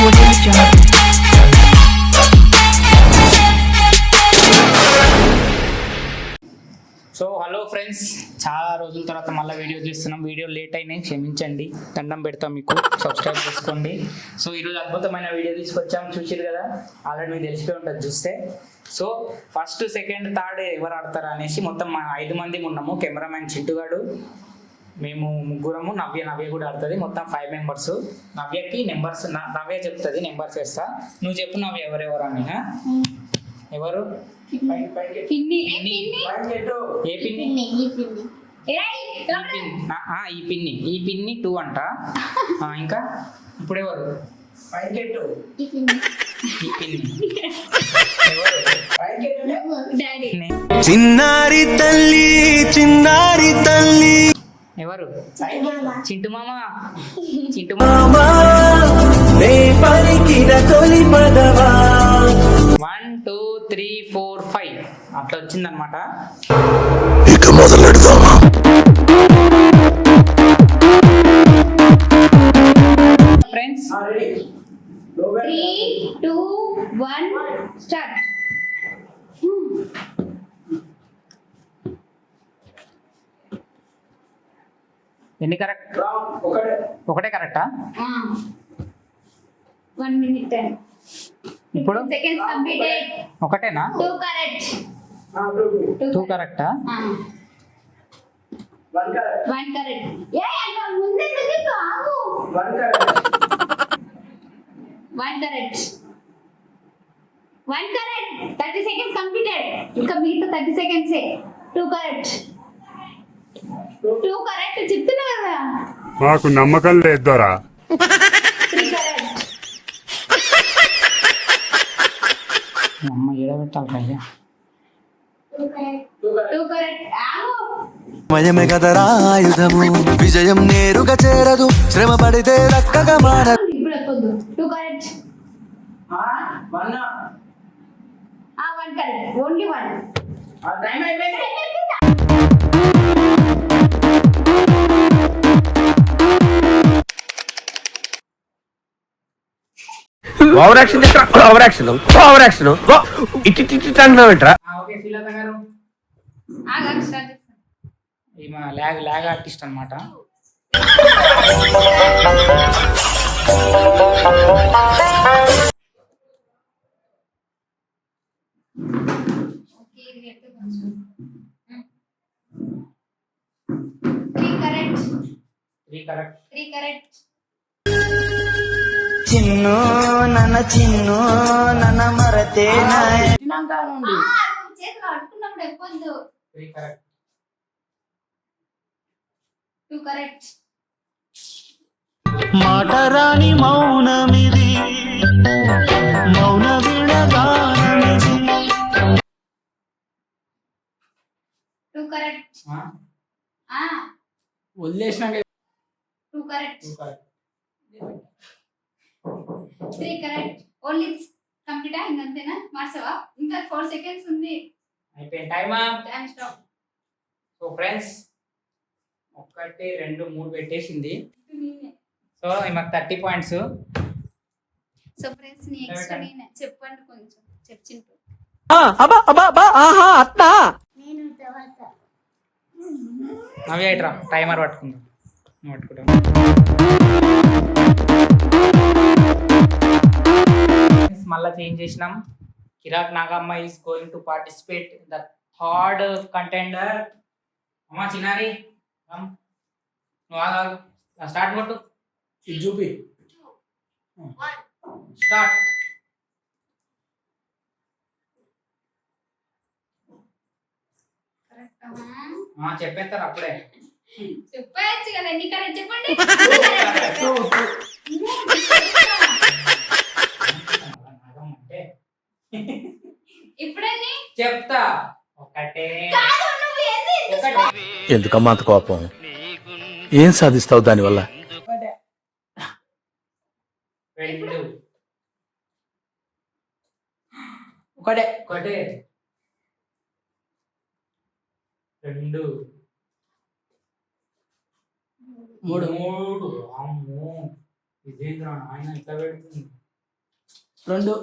Audio Jungle. So hello friends, చాలా రోజుల తర్వాత మళ్ళీ వీడియో చేస్తున్నాం. వీడియో లేట్ అయినాయి, క్షమించండి. దండం పెడతాం మీకు, సబ్స్క్రైబ్ చేసుకోండి. సో ఈరోజు అద్భుతమైన వీడియో తీసుకొచ్చాం, చూసిరు కదా, ఆల్రెడీ మీకు తెలిసిపోయి ఉంటుంది చూస్తే. సో ఫస్ట్, సెకండ్, థర్డ్ ఎవరు ఆడతారా అనేసి మొత్తం 5 మంది ఉన్నాము. కెమెరామ్యాన్ చింటుగాడు, మేము ముగ్గురము, నవ్య కూడా ఆడుతుంది. మొత్తం 5 మెంబర్స్. నవ్యకి నెంబర్స్ నవ్య చెప్తుంది, నెంబర్స్ వేస్తా. నువ్వు చెప్పు నవ్య ఎవరెవరు అని. ఎవరు? పిన్ని ఏ పిన్ని? ఈ పిన్ని 2 అంట. ఇంకా ఇప్పుడు ఎవరు? ఈ పిన్ని చిన్నారి తల్లి ఎవరు? చింటు మామ. చింటు మామ తొలి పదవా. 1 2 3 4 5 అట్లా వచ్చిందనమాట. ఇక మొదలెడదామా? Friends 3 2 1 start. ఎన్ని కరెక్ట్? ఒకటే కరెక్టా? 1 minute టైం. ఇప్పుడు సెకండ్స్ కంప్లీటెడ్. ఒకటేనా? 2 కరెక్ట్. 2 కరెక్టా? 1 కరెక్ట్. ఏ అన్న ముందే ఆగు. 1 కరెక్ట్. 30 seconds completed. ఇంకా మిగతా 30 సెకండ్స్. 2 కరెక్ట్. 2 కరెక్ట్ చెప్తున్నా కదా. మాకు నమ్మకం లేదోరా. 3 కరెక్ట్. అమ్మ ఏడబెట్టాలి అయ్యా. 2 కరెక్ట్. ఆగు. మయమే కదరా ఆయుధము, విజయం నేరుగా చేరదు, శ్రమ పడితే దక్కగా మారదు. ఇప్పుడు ఎక్కొద్దు. 2 కరెక్ట్. 1 కరెక్ట్. ఓన్లీ 1. టైం అయిపోయింది. ఓవర్ యాక్షన్ ఇట్టి అంటున్నావేంట్రా? ఓకే శ్రీలత గారు, ఆగు స్టార్ట్ చేస్తా. ఈమె లాగ్ ఆర్టిస్ట్ అన్నమాట. ఓకే ఇది ఎట్లా కొంచెం 3 కరెక్ట్. 3 కరెక్ట్. చిన్ను నన్న మరతే చేతిలో అట్టుకున్నప్పుడు ఎక్కొద్దు. 3 కరెక్ట్. 2 కరెక్ట్. మాట రాని మౌనమిది, మౌన విడగానమిది. 2 కరెక్ట్. వదిలేసినాక 2 correct. 2 correct. 3 correct. Only complete ఇంకంతేనా? మార్చవా? ఇంకా 4 సెకండ్స్ ఉంది. అయిపోయింది. Time stop. సో ఫ్రెండ్స్ 1 2 3 పెట్టేసింది. సో మాకు 30 పాయింట్స్. సో ఫ్రెండ్స్ నెక్స్ట్ నేను చెప్పండి కొంచెం చెప్పిండు. నేను తర్వాత నవ్య ఇట్రా, టైమర్ పట్టుకుందాం. పట్టుకుంటాం. మళ్ళీ చేంజ్ చేసినాం. Kiraak Nagamma is going to participate the third contender. అమ్మా చిన్నారి నువ్వు ఆగు. స్టార్ట్ కొట్టు. చూపి. స్టార్ట్. చెప్పేస్తారు అప్పుడే. చెప్పచ్చు కదా. ఎన్ని కరెక్ట్ చెప్పండి. ఇప్పుడన్నీ చెప్తా. 1 ఎందుకమ్మా అంత కోపం? ఏం సాధిస్తావు దానివల్ల? 2 2 3 అమ్మో ఇదేంద్రా ఆయన ఇట్లా పెడుతుంది. 2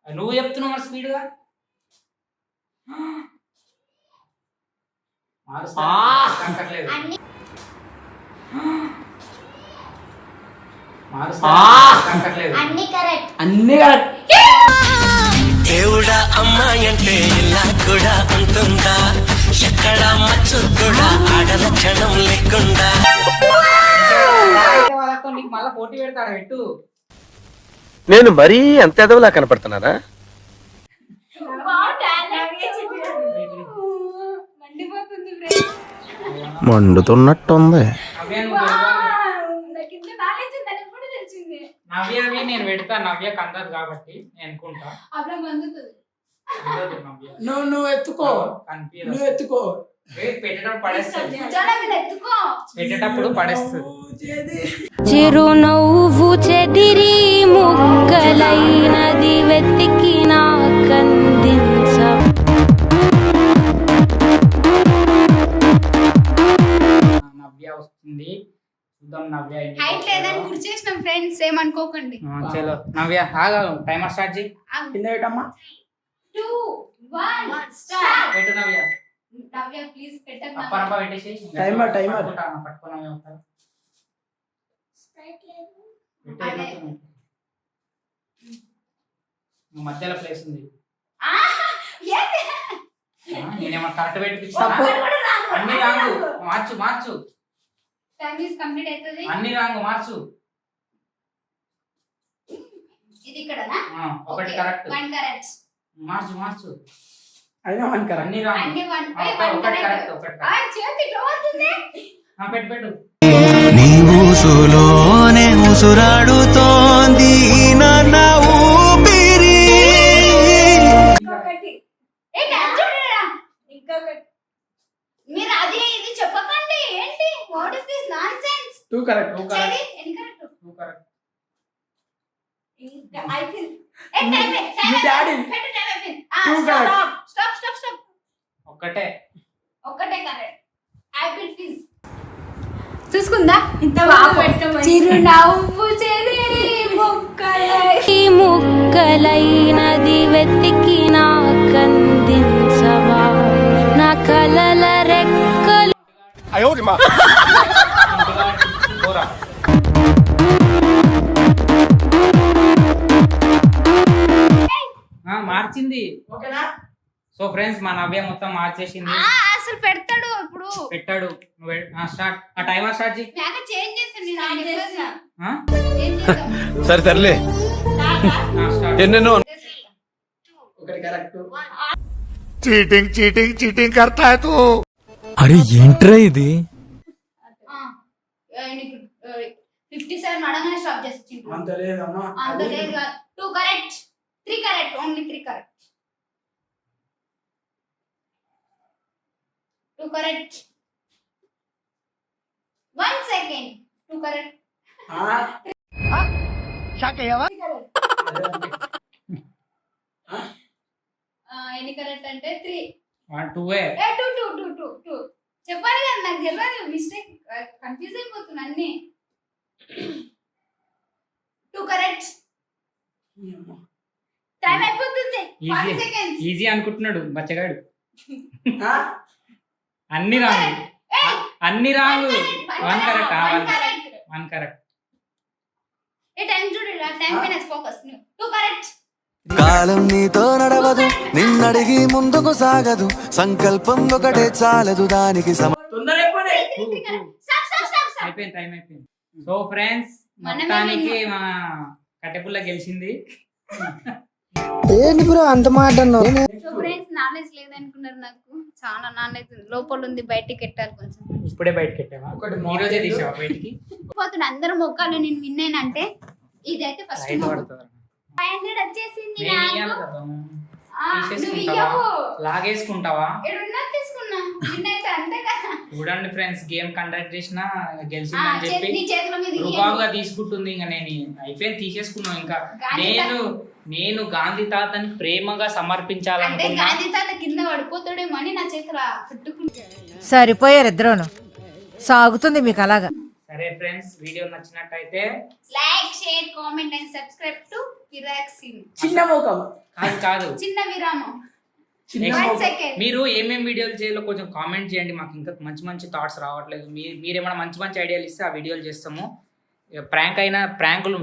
నువ్వు చెప్తున్నావు మరి స్పీడ్గా. మారుస్తలేదు అన్ని అన్ని కరెక్ట్. అన్ని కరెక్ట్. దేవుడా అమ్మాయి అంటే ఇలా కూడా ఉంటుందా, ఎక్కడ మచ్చు కూడా ఆడల క్షణం లేకుండా. వాళ్ళతో నీకు మళ్ళీ పోటీ పెడతాడు పెట్టు. నేను మరీ అంత ఎదవలా కనపడుతున్నానా? మండిపోతుంది ఫ్రెండ్స్. మండుతున్నట్టుంది. నవ్య నువ్వు గెలవాలి. నాకు ఇంత నాలెడ్జ్ ఉందని ఎప్పుడు తెలిసింది. నవ్యవి నేను పెడతా, నవ్యకు అందదు కాబట్టి నేను అనుకుంటా. అప్పుడు మందుతుంది. అందదు నవ్య. నువ్వు ఎత్తుకో, కనిపించదు. నువ్వు ఎత్తుకో. పెట్టేటప్పుడు పడేస్తుంది, చాలా మీద ఎత్తుకో. పెట్టేటప్పుడు పడేస్తుంది. చిరునవ్వు చెదిరి ముక్కలైనది వెతికి నాకందించ. నవ్య వస్తుంది, చూద్దాం నవ్య ఎన్ని హైట్ లేదని గుర్తు చేసినాం ఫ్రెండ్స్, ఏమనుకోకండి. చలో నవ్య ఆగా, టైమర్ స్టార్ట్ చేయి. కింద పెట్టమ్మా. 2 1 స్టార్ట్. పెట్టు నవ్య. నవ్య ప్లీజ్ పెట్టండి. అప్పరప్ప పెట్టేసి టైమర్. పట్టుకున్నామే ఉంటారు. అదే. మధ్యలో ప్లేస్ ఉంది. ఏంటి? నేనేమో కరెక్ట్ పెట్టించా. అన్ని wrong, March. Time is complete అవుతుంది. అన్ని రాంగు మార్చు. ఇది ఇక్కడనా? ఒకటి కరెక్ట్. 1 కరెక్ట్. మార్చు. అయినా 1 కరెక్ట్. అన్ని రాంగు. అన్ని 1 ఒకటి కరెక్ట్. చేతి ఇట్లా అవుతుంది. పెట్టు. నీ ఊసులోనే ఉసురాడుతోంది నా ఊపిరి. ఇంకొకటి. ఏ టైం చూడరా. ఇంకొకటి. మీరు అది ఇది చెప్పకండి. ఏంటి? What is this nonsense? 2 correct. చేది ఎన్ని కరెక్ట్? ఇంకా అయిపోయింది. ఏ టైం మీ డాడీ. పెట్టు టైం అయిపోయింది. Two correct. స్టాప్. ఒక్కటే కరెక్ట్. అయిపోయింది ప్లీజ్. చూసుకుందా? ఇంత చిరునవ్వు చెదిరి ముక్కలైనది వెతికి నాకందించవా. నా కలల రెక్కలు పోరా. మార్చింది. ఓకేనా? సో ఫ్రెండ్స్ మా నవ్య మొత్తం మార్చేసింది. అసలు పెడతాడు ఇప్పుడు. పెట్టాడు. స్టార్ట్. ఆ టైమర్ స్టార్ట్ చేయి. నాకు చేంజ్ చేస్తాను నేను చేస్తా. ఆ? సరే తరలే స్టార్ట్. ఎన్నెన్నో. ఒకటి కరెక్ట్. చీటింగ్ करता है तू. అరే ఏంట్రా ఇది? 57 అడగానే స్టాప్ చేసి అంత లేదమ్మా. అంత లేదు కాదు. 2 correct. 3 correct. Only 3 correct. 2 correct. 1 second. 2 correct. ఎన్ని కరెక్ట్ అంటే 3. 1 2 2 చెప్పాలి కదా, నాకు తెలియదు. మిస్టేక్ కన్ఫ్యూజ్ అయిపోతున్నా అన్ని. 2 కరెక్ట్. టైం అయిపోతుంది. 40 సెకండ్స్. ఈజీ అనుకుంటున్నాడు బచ్చగాడు. అన్ని రాంగు. 1 కరెక్ట్. 1 కరెక్ట్. ఏ టైం చూడరా. టైం మీద ఫోకస్. 2 కరెక్ట్. కాలం నీతో నడవదు, నిన్నడిగి ముందుకు సాగదు, సంకల్పం ఒకటే చాలదు దానికి తొందర అయిపోయి. స్టాప్. అయిపోయింది, టైం అయిపోయింది. సో ఫ్రెండ్స్ మొత్తానికి మా కట్టెపుల్ల గెలిచింది. సో ఫ్రెండ్స్ నాలెడ్జ్ లేదనుకున్నారు. నాకు చాలా నాలెడ్జ్ లోపల ఉంది, బయటికి పెట్టాలి కొంచెం. ఇప్పుడే బయటకి పెట్టావా? ఈ రోజే తీసావా బయటికి? పోతున్నా అందరూ మొక్కలు నేను విన్నాను అంటే ఇదైతే ఫస్ట్ లైట్ పడుతుంది. 500 వచ్చేసింది నేను నాకు. ఇయ్యాలి కదా. నువ్వు తీసేసుకుంటావా? ఇయ్యవు. లాగేసుకుంటావా? ఏడున్నా తీసుకున్నా. విన్నైతే అంతే కదా. చూడండి ఫ్రెండ్స్, గేమ్ కండక్ట్ చేసినా గెలిచిందని చెప్పి నీ చేతుల మీద ఇయ్యండి. రుబాబుగా తీసుకుంటుంది. ఇంకా నేను అయిపోయింది, తీసేసుకున్నాను. ఇంకా నేను గాంధీ తాతని ప్రేమగా అంటే సమర్పించాలనుకున్నా. గాంధీ తాత కింద పడిపోతాడేమో అని నా చేతుల పెట్టుకుంటా. సరిపోయారు ఇద్దరును. సాగుతుంది మీకు అలాగా. సరే ఫ్రెండ్స్, వీడియో నచ్చినట్టయితే like, share, comment and subscribe to Kiraak scene. చిన్న ముఖం. కాదు కాదు చిన్న విరామం. చిన్న 1 ముఖం. సెకండ్. మీరు ఏమేమి వీడియోలు చేయాలో కొంచెం కామెంట్ చేయండి. మాకు ఇంకా మంచి మంచి థాట్స్ రావట్లేదు. మీరేమైనా మంచి మంచి ఐడియాలు ఇస్తే ఆ వీడియోలు చేస్తాము. ప్రాంక్ అయినా ప్రాంకులు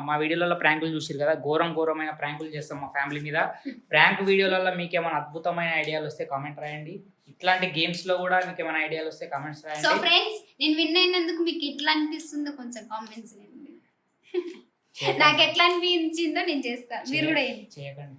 మా వీడియోలలో ప్రాంకులు చూసారు కదా, ఘోరమైన ప్రాంకులు చేస్తాం మా ఫ్యామిలీ మీద. ప్రాంక్ వీడియోలలో మీకు ఏమైనా అద్భుతమైన ఐడియాలు వస్తే కామెంట్ రాయండి. ఇట్లాంటి గేమ్స్ లో కూడా మీకు ఏమైనా ఐడియాలు వస్తే కామెంట్స్ సో రాయండి. ఫ్రెండ్స్, నేను విన్ అయినందుకు మీకు ఎట్లా అనిపిస్తుందో కొంచెం కామెంట్స్ చేయండి. నాకు ఎట్లా అనిపించిందో నేను చేస్తాను, మీరు కూడా చేయకండి.